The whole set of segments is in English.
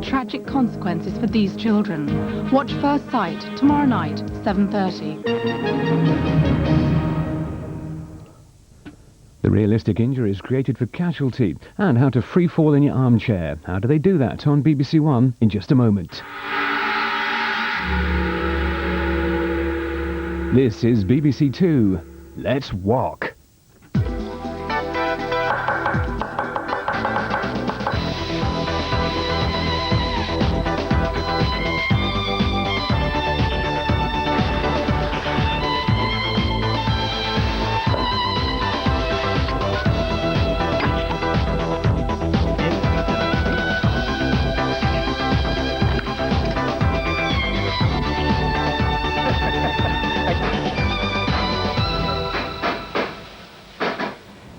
Tragic consequences for these children. Watch First Sight tomorrow night, 7:30. The realistic injuries created for Casualty and how to free fall in your armchair. How do they do that on BBC One in just a moment. This is BBC2. Let's walk.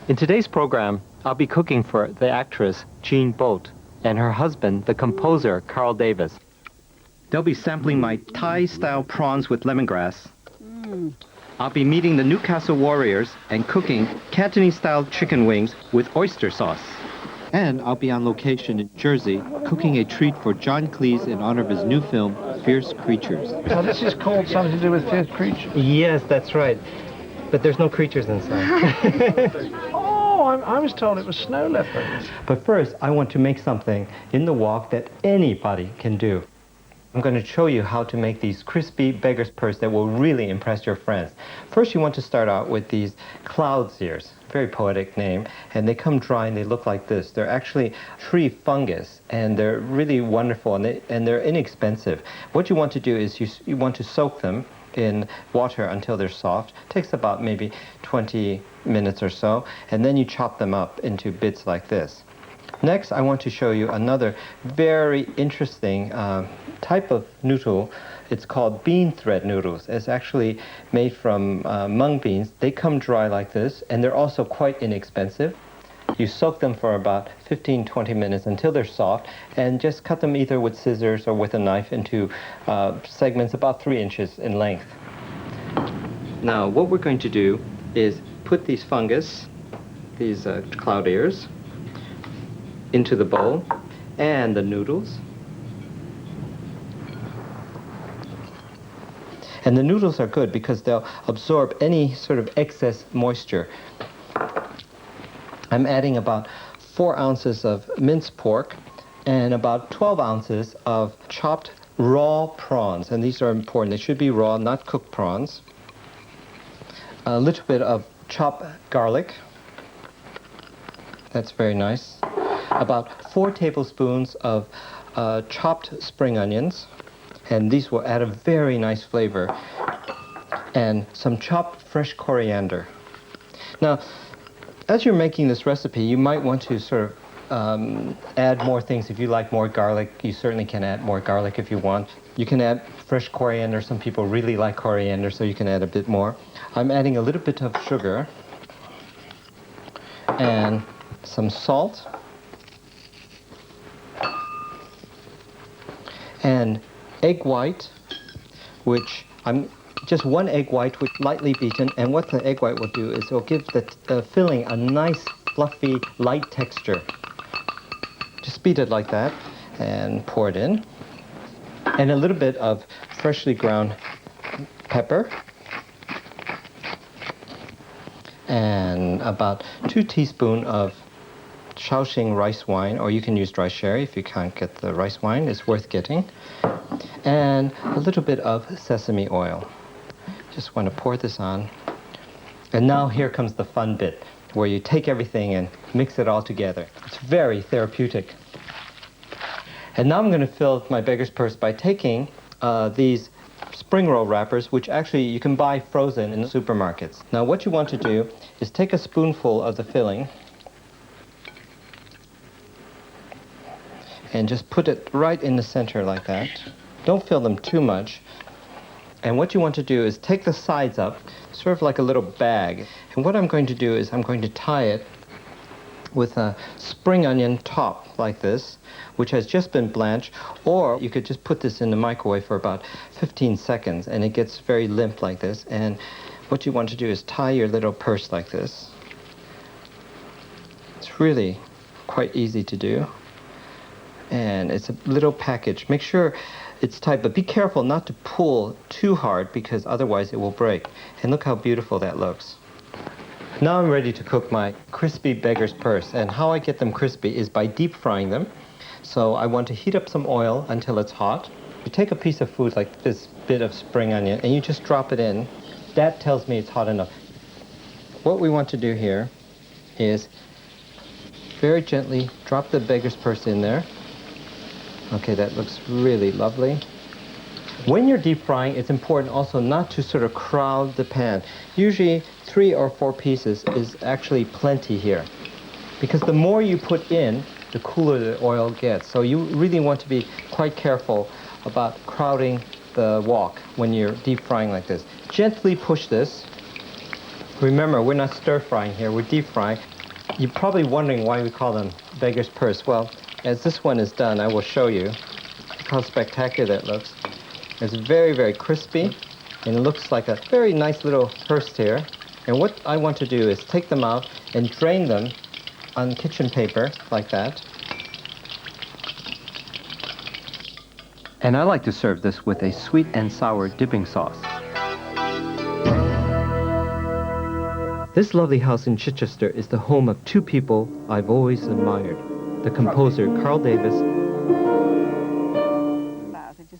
In today's program, I'll be cooking for the actress Jean Boat and her husband, the composer Carl Davis. They'll be sampling my Thai-style prawns with lemongrass. I'll be meeting the Newcastle Warriors and cooking Cantonese-style chicken wings with oyster sauce. And I'll be on location in Jersey, cooking a treat for John Cleese in honor of his new film, Fierce Creatures. So this is called something to do with fierce creatures? Yes, that's right. But there's no creatures inside. Oh, I was told it was snow leopards. But first, I want to make something in the wok that anybody can do. I'm going to show you how to make these crispy beggar's purse that will really impress your friends. First, you want to start out with these cloud's ears. Very poetic name. And they come dry and they look like this. They're actually tree fungus, and they're really wonderful, and they're inexpensive. What you want to do is you want to soak them in water until they're soft. Takes about maybe 20 minutes or so, and then you chop them up into bits like this. Next, I want to show you another very interesting type of noodle. It's called bean thread noodles. It's actually made from mung beans. They come dry like this, and they're also quite inexpensive. You soak them for about 15-20 minutes until they're soft, and just cut them either with scissors or with a knife into segments about 3 inches in length. Now, what we're going to do is put these fungus, these cloud ears, into the bowl, and the noodles. And the noodles are good because they'll absorb any sort of excess moisture. I'm adding about 4 ounces of minced pork and about 12 ounces of chopped raw prawns. And these are important. They should be raw, not cooked prawns. A little bit of chopped garlic. That's very nice. About 4 tablespoons of chopped spring onions. And these will add a very nice flavor. And some chopped fresh coriander. Now, as you're making this recipe, you might want to sort of add more things. If you like more garlic, you certainly can add more garlic if you want. You can add fresh coriander. Some people really like coriander, so you can add a bit more. I'm adding a little bit of sugar and some salt and egg white, which just 1 egg white, which lightly beaten, and what the egg white will do is it will give the filling a nice, fluffy, light texture. Just beat it like that, and pour it in. And a little bit of freshly ground pepper, and about 2 teaspoons of Shaoxing rice wine, or you can use dry sherry if you can't get the rice wine. It's worth getting. And a little bit of sesame oil. Just want to pour this on. And now here comes the fun bit, where you take everything and mix it all together. It's very therapeutic. And now I'm going to fill my beggar's purse by taking these spring roll wrappers, which actually you can buy frozen in the supermarkets. Now what you want to do is take a spoonful of the filling and just put it right in the center like that. Don't fill them too much. And what you want to do is take the sides up, sort of like a little bag. And what I'm going to do is I'm going to tie it with a spring onion top like this, which has just been blanched, or you could just put this in the microwave for about 15 seconds and it gets very limp like this. And what you want to do is tie your little purse like this. It's really quite easy to do. And it's a little package. Make sure it's tight, but be careful not to pull too hard because otherwise it will break. And look how beautiful that looks. Now I'm ready to cook my crispy beggar's purse. And how I get them crispy is by deep frying them. So I want to heat up some oil until it's hot. You take a piece of food like this bit of spring onion and you just drop it in. That tells me it's hot enough. What we want to do here is very gently drop the beggar's purse in there. Okay, that looks really lovely. When you're deep frying, it's important also not to sort of crowd the pan. Usually 3 or 4 pieces is actually plenty here. Because the more you put in, the cooler the oil gets. So you really want to be quite careful about crowding the wok when you're deep frying like this. Gently push this. Remember, we're not stir frying here, we're deep frying. You're probably wondering why we call them beggar's purse. Well, as this one is done, I will show you how spectacular that looks. It's very, very crispy, and it looks like a very nice little purse here. And what I want to do is take them out and drain them on kitchen paper, like that. And I like to serve this with a sweet and sour dipping sauce. This lovely house in Chichester is the home of 2 people I've always admired. The composer Carl Davis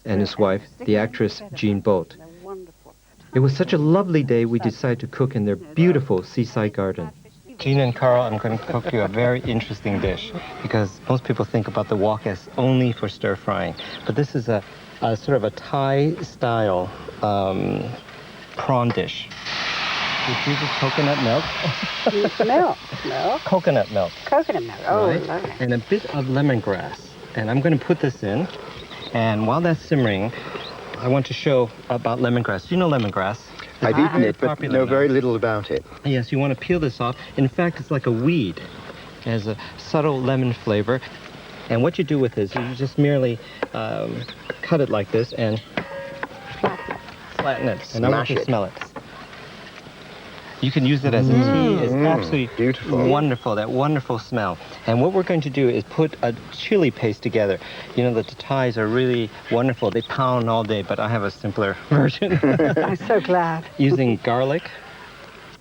and his wife, the actress Jean Bolt. It was such a lovely day we decided to cook in their beautiful seaside garden. Jean and Carl, I'm going to cook you a very interesting dish because most people think about the wok as only for stir frying. But this is a sort of a Thai style prawn dish. Which uses coconut milk. Milk. Coconut milk. Coconut milk. Oh, Right? lovely. And a bit of lemongrass. And I'm going to put this in. And while that's simmering, I want to show about lemongrass. Do you know lemongrass? I've eaten it, but popular know now. very little about it. Yes, you want to peel this off. In fact, it's like a weed. It has a subtle lemon flavor. And what you do with this is you just merely cut it like this and flatten it. And I want Smash you to it. smell it. You can use it as a tea. It's absolutely beautiful. wonderful, that wonderful smell. And what we're going to do is put a chili paste together. You know that the Thais are really wonderful. They pound all day, but I have a simpler version. I'm so glad. Using garlic,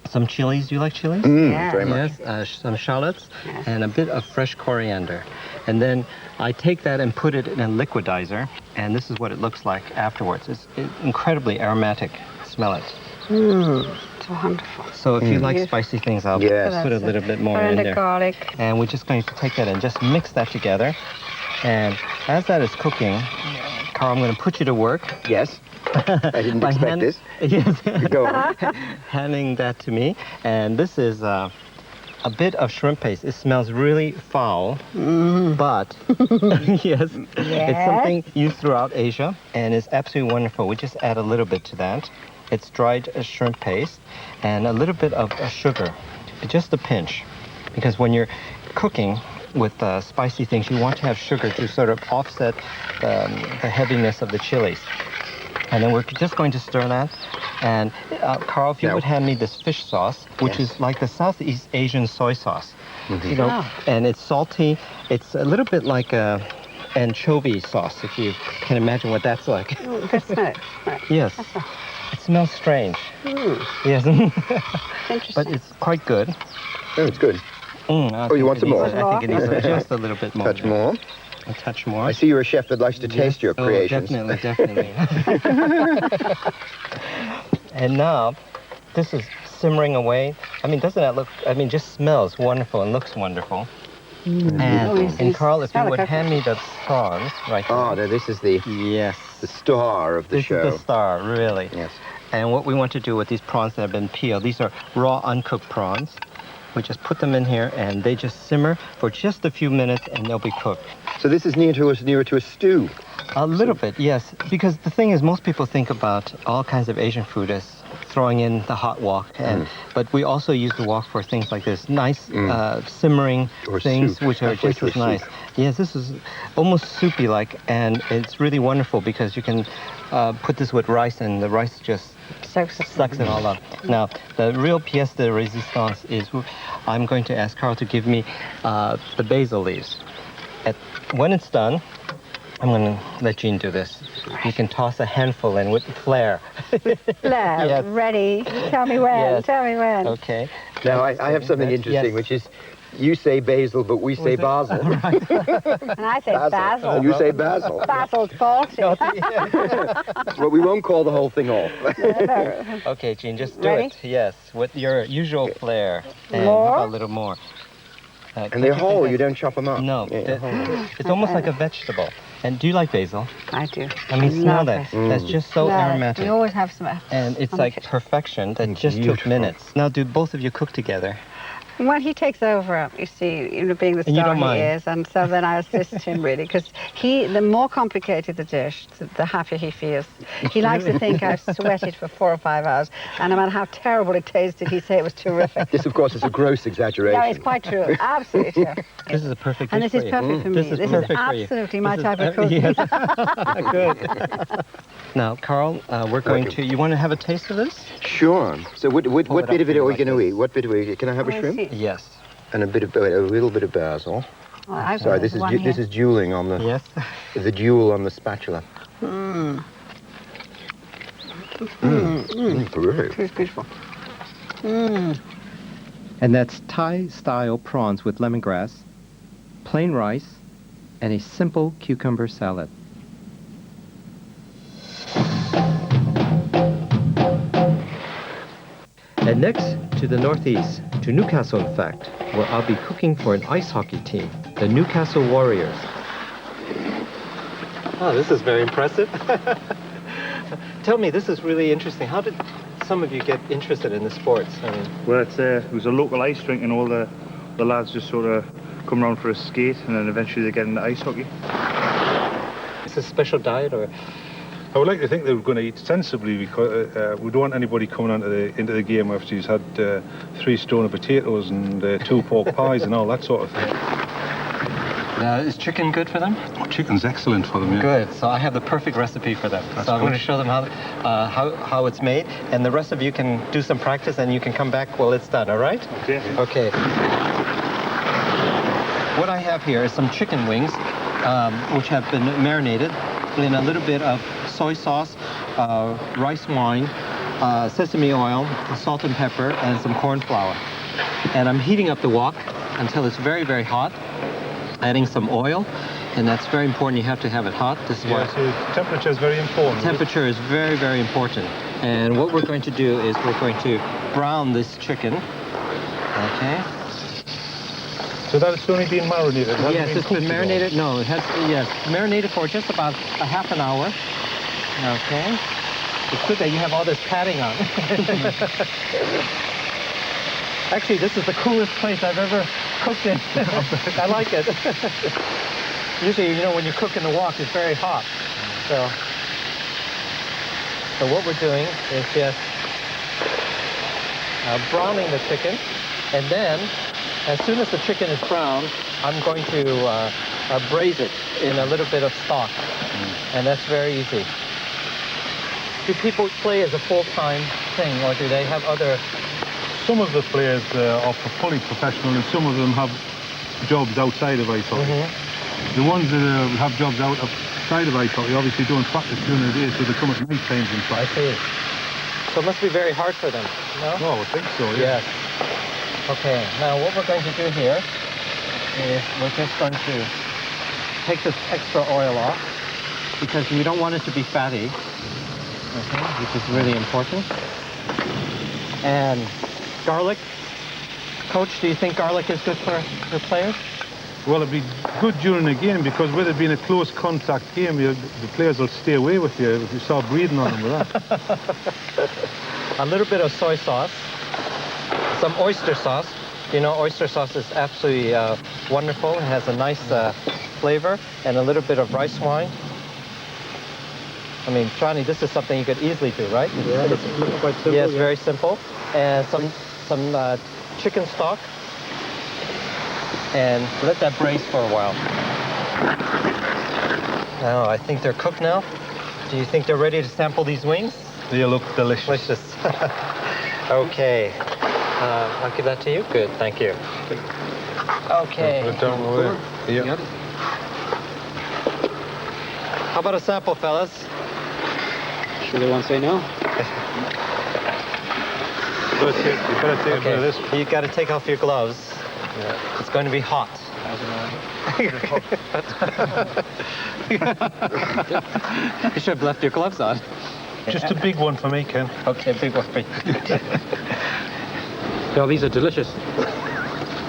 some chilies. Do you like chilies? Yeah. Very much. Yes, some shallots, Yes. and a bit of fresh coriander. And then I take that and put it in a liquidizer, and this is what it looks like afterwards. It's incredibly aromatic. Smell it. It's wonderful. So if you like Yes. spicy things, I'll Yes. put a little bit more in And the there. garlic. And we're just going to take that and just mix that together. And as that is cooking, Carl, I'm going to put you to work. Yes. I didn't by expect this. Yes. Go on. Handing that to me. And this is a bit of shrimp paste. It smells really foul, but yes, it's something used throughout Asia, and it's absolutely wonderful. We just add a little bit to that. It's dried shrimp paste and a little bit of sugar, just a pinch, because when you're cooking with spicy things, you want to have sugar to sort of offset the heaviness of the chilies. And then we're just going to stir that. And Carl, if you Now- would hand me this fish sauce, which Yes. is like the Southeast Asian soy sauce. You know, and it's salty. It's a little bit like a anchovy sauce, if you can imagine what that's like. That's nice. Right. Yes. It smells strange. Yes. Interesting. But it's quite good. Oh, it's good. I Oh, you think want it some needs- more? I think it needs just a little bit more. Touch more. A touch more. I see you're a chef that likes to taste your Oh, creations. definitely. And now, this is simmering away. I mean, doesn't that look, just smells wonderful and looks wonderful. And Carl, if you would hand me the prawns right Oh, there. no, this is the Yes. star of the This show. is the star, really. Yes. And what we want to do with these prawns that have been peeled, these are raw, uncooked prawns. We just put them in here, and they just simmer for just a few minutes, and they'll be cooked. So this is nearer to a stew. A little bit, yes. Because the thing is, most people think about all kinds of Asian food as throwing in the hot wok, but we also use the wok for things like this, nice simmering Or things, soup. which are Halfway just to a as nice. soup. Yes, this is almost soupy-like, and it's really wonderful because you can put this with rice, and the rice just sucks it all up. Now, the real pièce de résistance is I'm going to ask Carl to give me the basil leaves. when it's done, I'm going to let Jean do this. You can toss a handful in with flair. Blair, Yes. ready? Tell me when. Yes. Tell me when. Okay. Now, I have something interesting, Yes. which is you say basil, but we say basil. And I say basil. And you say basil. Basil's faulty. Well, we won't call the whole thing off. Okay, Jean, just do Ready? it. Yes, with your usual flair. And More? a little more. And they're whole, you don't chop them up. No, Yeah, whole. it's almost like a vegetable. And do you like basil? I do. I mean, smell Love that. it. That's just so Love it. aromatic. We always have some. And it's on the like kitchen. perfection that just took Beautiful. minutes. Now, do both of you cook together? When he takes over, you see, being the And you star don't he mind? is, and so then I assist him really, because the more complicated the dish, the happier he feels. He likes to think I've sweated for 4 or 5 hours, and no matter how terrible it tasted, he'd say it was terrific. This, of course, is a gross exaggeration. No, it's quite true, absolutely true. This is a perfect And dish this is for you. perfect for me. This is perfect for you. Absolutely my This is- type of cooking. yes. Good. Now, Carl, we're going to. You want to have a taste of this? Sure. So what Pull it bit up of it are we like going to this. eat? What bit are we? Can I have a Let's shrimp? see. Yes. And a little bit of basil. Well, I've Sorry, got this is one this here. is dueling on the Yes. the duel on the spatula. Terrific. It's beautiful. And that's Thai-style prawns with lemongrass, plain rice, and a simple cucumber salad. And next to the northeast, to Newcastle in fact, where I'll be cooking for an ice hockey team, the Newcastle Warriors. Oh, this is very impressive. Tell me, this is really interesting. How did some of you get interested in the sports? I mean, Well, it was a local ice rink, and all the lads just sort of come around for a skate, and then eventually they get into ice hockey. is this a special diet or? I would like to think they were going to eat sensibly, because we don't want anybody coming into the game after he's had 3 stone of potatoes and 2 pork pies and all that sort of thing. Is chicken good for them? Oh, chicken's excellent for them, yeah. Good. So I have the perfect recipe for them. So I'm going to show them how it's made, and the rest of you can do some practice, and you can come back while it's done. All right? Okay. Okay. What I have here is some chicken wings, which have been marinated in a little bit of soy sauce, rice wine, sesame oil, salt and pepper, and some corn flour. And I'm heating up the wok until it's very, very hot, adding some oil, and that's very important. You have to have it hot. This is Yeah, why so temperature is very important. temperature is very, very important. And what we're going to do is we're going to brown this chicken. Okay. So that's only been marinated? It hasn't Yes, it's been cooked at all? marinated. No, it has. Yes, marinated for just about a half an hour. Okay. It's good that you have all this padding on. Actually, this is the coolest place I've ever cooked in. I like it. Usually, you know, when you cook in the wok, it's very hot. So what we're doing is just browning the chicken, and then as soon as the chicken is brown, I'm going to braise it in a little bit of stock, and that's very easy. Do people play as a full-time thing, or do they have other? Some of the players are fully professional, and some of them have jobs outside of ice hockey. Mm-hmm. The ones that have jobs outside of ice hockey obviously don't practice during the day, so they come at night times and I practice. see. So it must be very hard for them, no? Oh, I would think so, yeah. Yes. Okay, now what we're going to do here is we're just going to take this extra oil off, because we don't want it to be fatty, okay, which is really important. And garlic. Coach, do you think garlic is good for players? Well, it'd be good during the game, because with it being a close contact game, the players will stay away with you if you start breathing on them with that. A little bit of soy sauce, some oyster sauce. You know, oyster sauce is absolutely wonderful. It has a nice flavor, and a little bit of rice wine. I mean, Johnny, this is something you could easily do, right? Yeah, it's quite simple. Yes, yeah. very simple. And some chicken stock, and let that braise for a while. Now, I think they're cooked now. Do you think they're ready to sample these wings? They look delicious. Delicious. Okay. I'll give that to you. Good, thank you. Okay. Put it down over there. Yeah. How about a sample, fellas? Sure they won't say no? You better take a bit of this. You got to take off your gloves. Yeah. It's going to be hot. You should have left your gloves on. Just a big one for me, Ken. Okay, big one for you. Oh, these are delicious.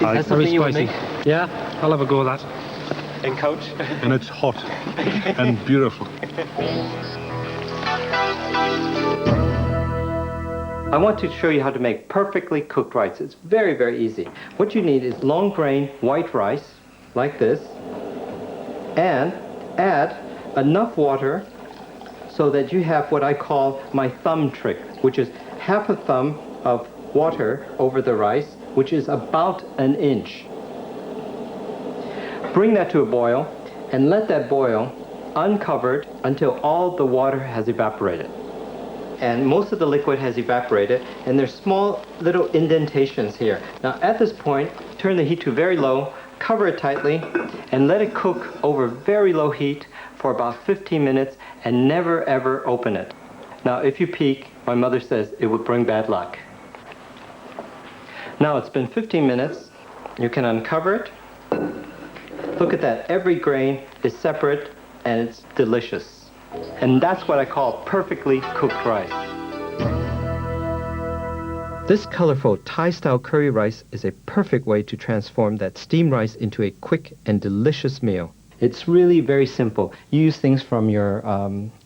That's Very something you would spicy. make? Yeah, I'll have a go at that. And Coach? And it's hot and beautiful. I want to show you how to make perfectly cooked rice. It's very, very easy. What you need is long grain white rice, like this, and add enough water so that you have what I call my thumb trick, which is half a thumb of water over the rice, which is about an inch. Bring that to a boil and let that boil uncovered until all the water has evaporated. And most of the liquid has evaporated, and there's small little indentations here. Now at this point, turn the heat to very low, cover it tightly, and let it cook over very low heat for about 15 minutes, and never ever open it. Now if you peek, my mother says it would bring bad luck. Now it's been 15 minutes, you can uncover it. Look at that, every grain is separate and it's delicious. And that's what I call perfectly cooked rice. This colorful Thai-style curry rice is a perfect way to transform that steamed rice into a quick and delicious meal. It's really very simple. You use things from your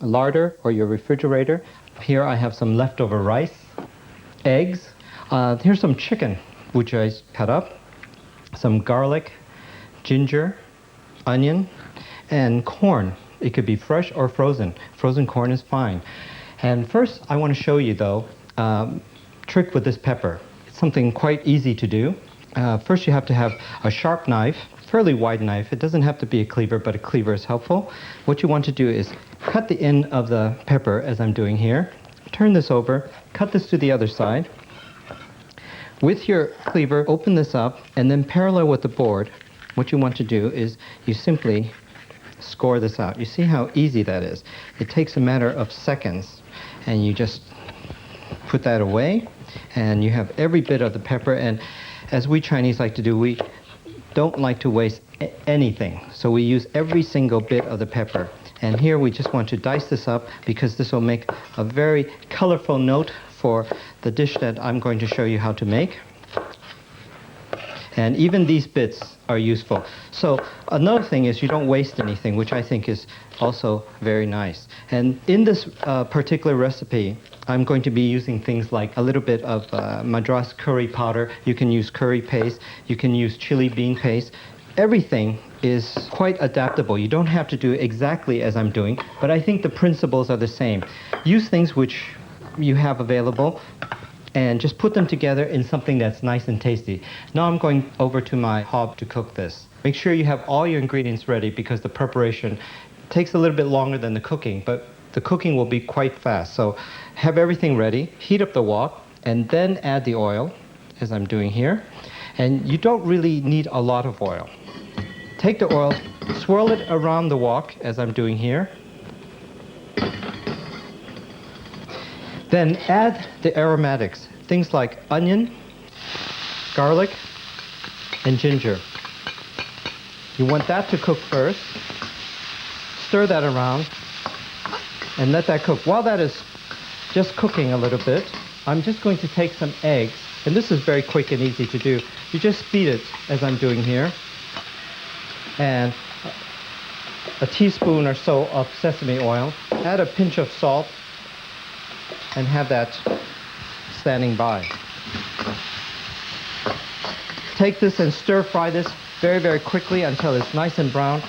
larder or your refrigerator. Here I have some leftover rice, eggs. Here's some chicken, which I cut up, some garlic, ginger, onion, and corn. It could be fresh or frozen. Frozen corn is fine. And first, I want to show you, though, trick with this pepper. It's something quite easy to do. First, you have to have a sharp knife, fairly wide knife. It doesn't have to be a cleaver, but a cleaver is helpful. What you want to do is cut the end of the pepper, as I'm doing here. Turn this over, cut this to the other side. With your cleaver, open this up, and then parallel with the board, what you want to do is you simply score this out. You see how easy that is. It takes a matter of seconds, and you just put that away, and you have every bit of the pepper. And as we Chinese like to do, we don't like to waste anything, so we use every single bit of the pepper. And here we just want to dice this up because this will make a very colorful note for the dish that I'm going to show you how to make. And even these bits are useful. So another thing is you don't waste anything, which I think is also very nice. And in this particular recipe, I'm going to be using things like a little bit of Madras curry powder. You can use curry paste. You can use chili bean paste. Everything is quite adaptable. You don't have to do exactly as I'm doing, but I think the principles are the same. Use things which you have available, and just put them together in something that's nice and tasty. Now I'm going over to my hob to cook this. Make sure you have all your ingredients ready because the preparation takes a little bit longer than the cooking, but the cooking will be quite fast. So have everything ready, heat up the wok, and then add the oil, as I'm doing here. And you don't really need a lot of oil. Take the oil, swirl it around the wok, as I'm doing here. Then add the aromatics, things like onion, garlic, and ginger. You want that to cook first. Stir that around and let that cook. While that is just cooking a little bit, I'm just going to take some eggs, and this is very quick and easy to do. You just beat it, as I'm doing here, and a teaspoon or so of sesame oil. Add a pinch of salt, and have that standing by. Take this and stir fry this very, very quickly until it's nice and brown.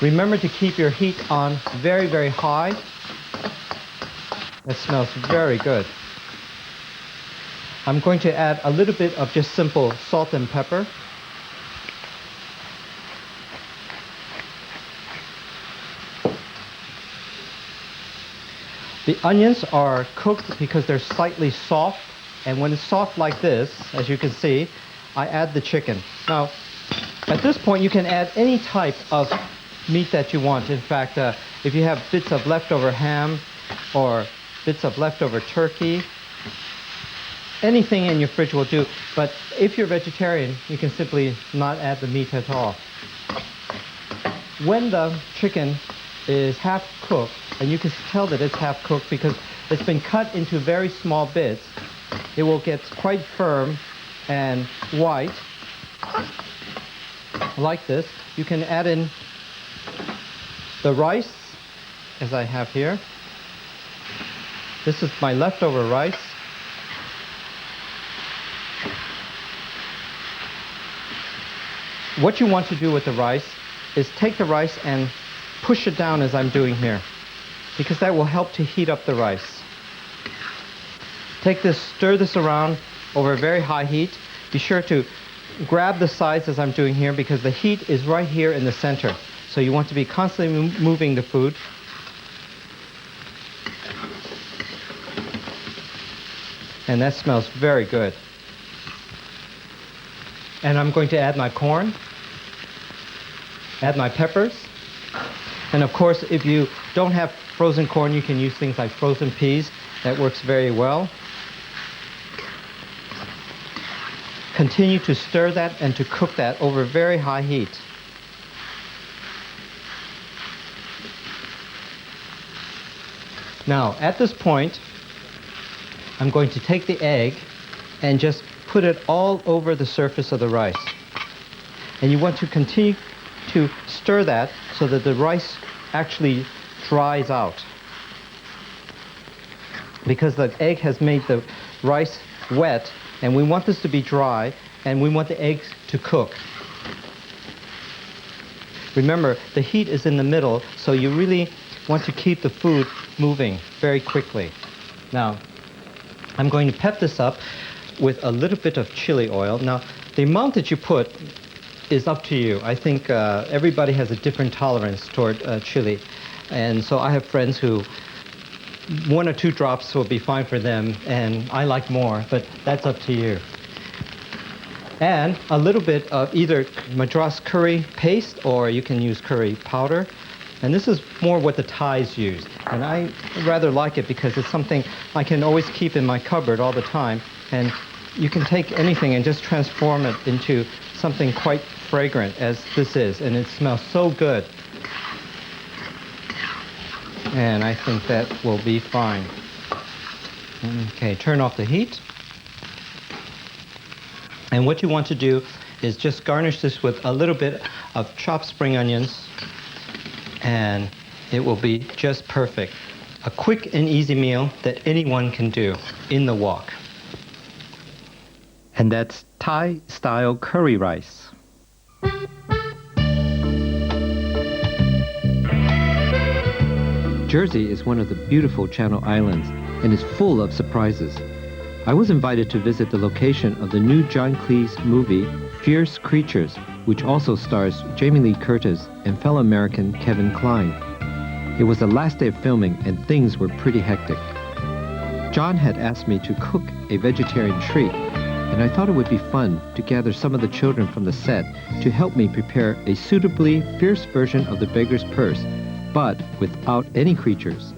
Remember to keep your heat on very, very high. That smells very good. I'm going to add a little bit of just simple salt and pepper. The onions are cooked because they're slightly soft, and when it's soft like this, as you can see, I add the chicken. Now, at this point, you can add any type of meat that you want. In fact, if you have bits of leftover ham or bits of leftover turkey, anything in your fridge will do. But if you're vegetarian, you can simply not add the meat at all. When the chicken is half cooked, and you can tell that it's half cooked because it's been cut into very small bits, it will get quite firm and white, like this. You can add in the rice, as I have here. This is my leftover rice. What you want to do with the rice is take the rice and push it down as I'm doing here, because that will help to heat up the rice. Take this, stir this around over a very high heat. Be sure to grab the sides as I'm doing here, because the heat is right here in the center. So you want to be constantly moving the food. And that smells very good. And I'm going to add my corn, add my peppers. And of course, if you don't have frozen corn, you can use things like frozen peas. That works very well. Continue to stir that and to cook that over very high heat. Now, at this point, I'm going to take the egg and just put it all over the surface of the rice. And you want to continue to stir that so that the rice actually dries out. Because the egg has made the rice wet, and we want this to be dry, and we want the eggs to cook. Remember, the heat is in the middle, so you really want to keep the food moving very quickly. Now, I'm going to pep this up with a little bit of chili oil. Now, the amount that you put is up to you. I think everybody has a different tolerance toward chili. And so I have friends who 1 or 2 drops will be fine for them, and I like more, but that's up to you. And a little bit of either Madras curry paste, or you can use curry powder. And this is more what the Thais use. And I rather like it because it's something I can always keep in my cupboard all the time. And you can take anything and just transform it into something quite fragrant, as this is. And it smells so good. And I think that will be fine. Okay, turn off the heat. And what you want to do is just garnish this with a little bit of chopped spring onions, and it will be just perfect. A quick and easy meal that anyone can do in the wok. And that's Thai-style curry rice. Jersey is one of the beautiful Channel Islands and is full of surprises. I was invited to visit the location of the new John Cleese movie, Fierce Creatures, which also stars Jamie Lee Curtis and fellow American Kevin Kline. It was the last day of filming and things were pretty hectic. John had asked me to cook a vegetarian treat, and I thought it would be fun to gather some of the children from the set to help me prepare a suitably fierce version of the Beggar's Purse, but without any creatures.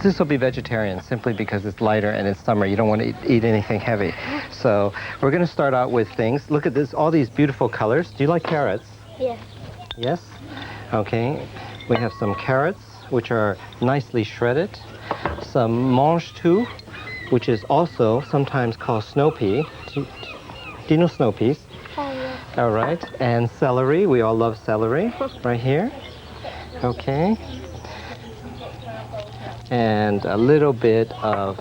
This will be vegetarian simply because it's lighter and it's summer. You don't want to eat anything heavy. So we're going to start out with things. Look at this, all these beautiful colors. Do you like carrots? Yes. Yes? Okay. We have some carrots, which are nicely shredded. Some mange tout, which is also sometimes called snow pea. Do you know snow peas? Oh, yes. All right. And celery. We all love celery. Right here. Okay. And a little bit of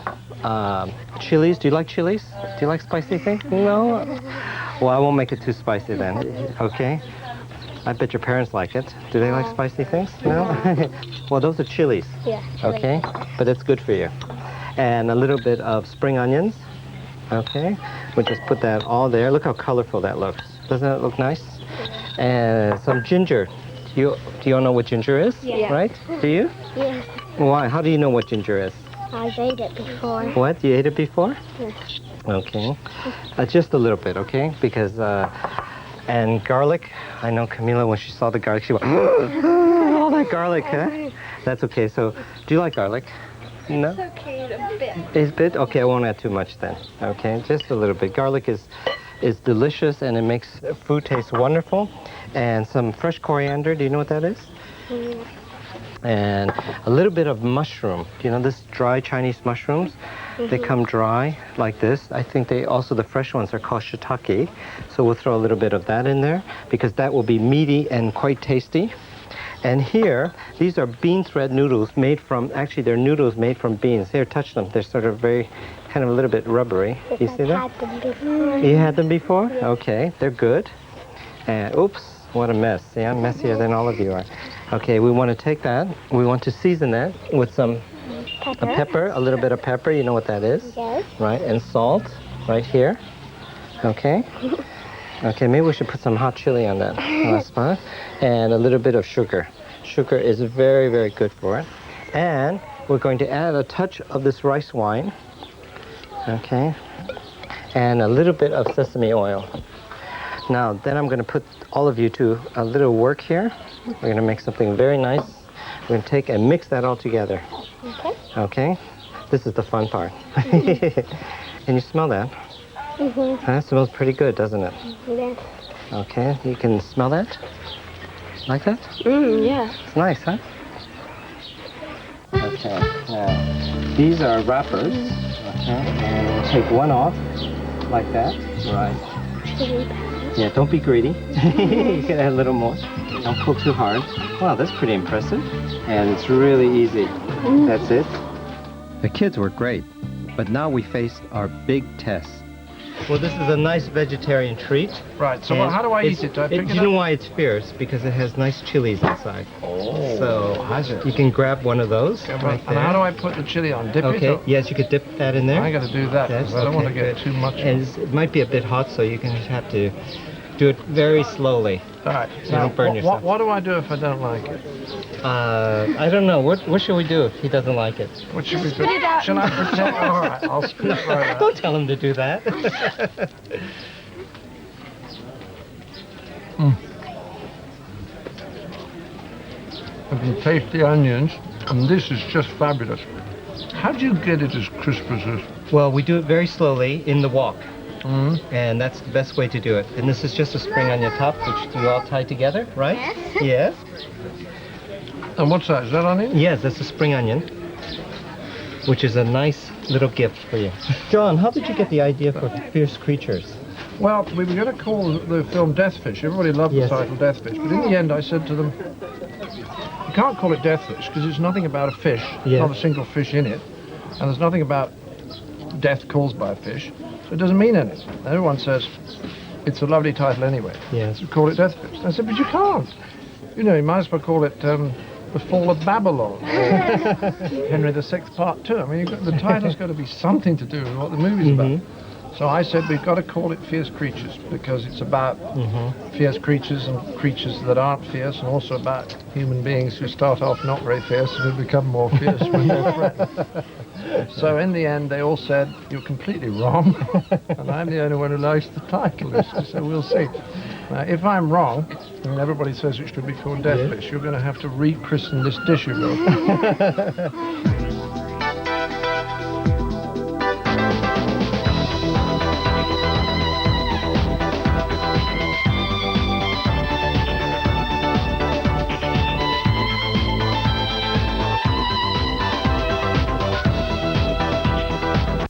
chilies. Do you like chilies? Do you like spicy things? No? Well, I won't make it too spicy then. Okay? I bet your parents like it. Do they like spicy things? No? Well, those are chilies. Yeah. Okay? But it's good for you. And a little bit of spring onions. Okay? We'll just put that all there. Look how colorful that looks. Doesn't that look nice? And some ginger. Do you all know what ginger is? Yeah. Right? Do you? Yes. Why? How do you know what ginger is? I've ate it before. What? You ate it before? Yes. Okay. Just a little bit, okay? Because, and garlic. I know Camila, when she saw the garlic, she went, all that garlic, huh? That's okay. So, do you like garlic? No? It's okay, a bit. It's a bit? Okay, I won't add too much then. Okay, just a little bit. Garlic is delicious and it makes food taste wonderful. And some fresh coriander, do you know what that is? Mm. And a little bit of mushroom. Do you know this dry Chinese mushrooms? They come dry like this. I think the fresh ones are called shiitake. So we'll throw a little bit of that in there because that will be meaty and quite tasty. And here, these are bean thread noodles actually they're noodles made from beans. Here, touch them. They're sort of very, kind of a little bit rubbery. You see that? I've had them before. You had them before? Okay, they're good. And oops, what a mess. See, I'm messier than all of you are. Okay, we want to take that. We want to season that with some pepper, a little bit of pepper. You know what that is? Yes. Right, and salt right here. Okay. Okay, maybe we should put some hot chili on that last spot. And a little bit of sugar. Sugar is very, very good for it. And we're going to add a touch of this rice wine. Okay. And a little bit of sesame oil. Now, then I'm going to put all of you to a little work here. We're going to make something very nice. We're going to take and mix that all together. Okay. Okay? This is the fun part. Can you smell that? Mm-hmm. That smells pretty good, doesn't it? Yes. Okay, you can smell that? Like that? Yeah. It's nice, huh? Okay, now, these are wrappers. Okay, and we'll take one off, like that. Right. Chili powder. Yeah, don't be greedy. You can add a little more. Don't pull too hard. Wow, that's pretty impressive. And it's really easy. That's it. The kids were great, but now we faced our big test. Well, this is a nice vegetarian treat. Right, so how do I eat it? Do I pick it you know up? why it's fierce? Because it has nice chilies inside. Oh, So has it? you can grab one of those. Okay, right and how there. do I put the chili on? Dip it? Okay, Or? yes, you could dip that in there. I got to do that because I don't want to get good. too much. And it might be a bit hot, so you can have to do it very slowly. All right. So you don't burn yourself. What do I do if I don't like it? I don't know. What should we do if he doesn't like it? What should we do? Shall I pretend? All right, I'll spit it right out. Don't tell him to do that. I can taste the onions, and this is just fabulous. How do you get it as crisp as this? Well, we do it very slowly in the wok. Mm-hmm. And that's the best way to do it. And this is just a spring onion top, which you all tie together, right? Yes. And what's that? Is that onion? Yes, that's a spring onion, which is a nice little gift for you. John, how did you get the idea for Fierce Creatures? Well, we were going to call the film Deathfish. Everybody loved the title Deathfish. But in the end, I said to them, you can't call it Deathfish because it's nothing about a fish. Yeah. Not a single fish in it. And there's nothing about death caused by a fish. So it doesn't mean anything. Everyone says, it's a lovely title anyway. Yes. So call it Deathfish. I said, but you can't. You know, you might as well call it The Fall of Babylon. Or Henry VI Part 2. I mean, the title's got to be something to do with what the movie's about. So I said, we've got to call it Fierce Creatures because it's about fierce creatures and creatures that aren't fierce, and also about human beings who start off not very fierce and who become more fierce when they're threatened. So in the end, they all said, you're completely wrong, and I'm the only one who likes the title. So we'll see. Now, if I'm wrong, and everybody says it should be called Deathfish, you're going to have to rechristen this dish, you will.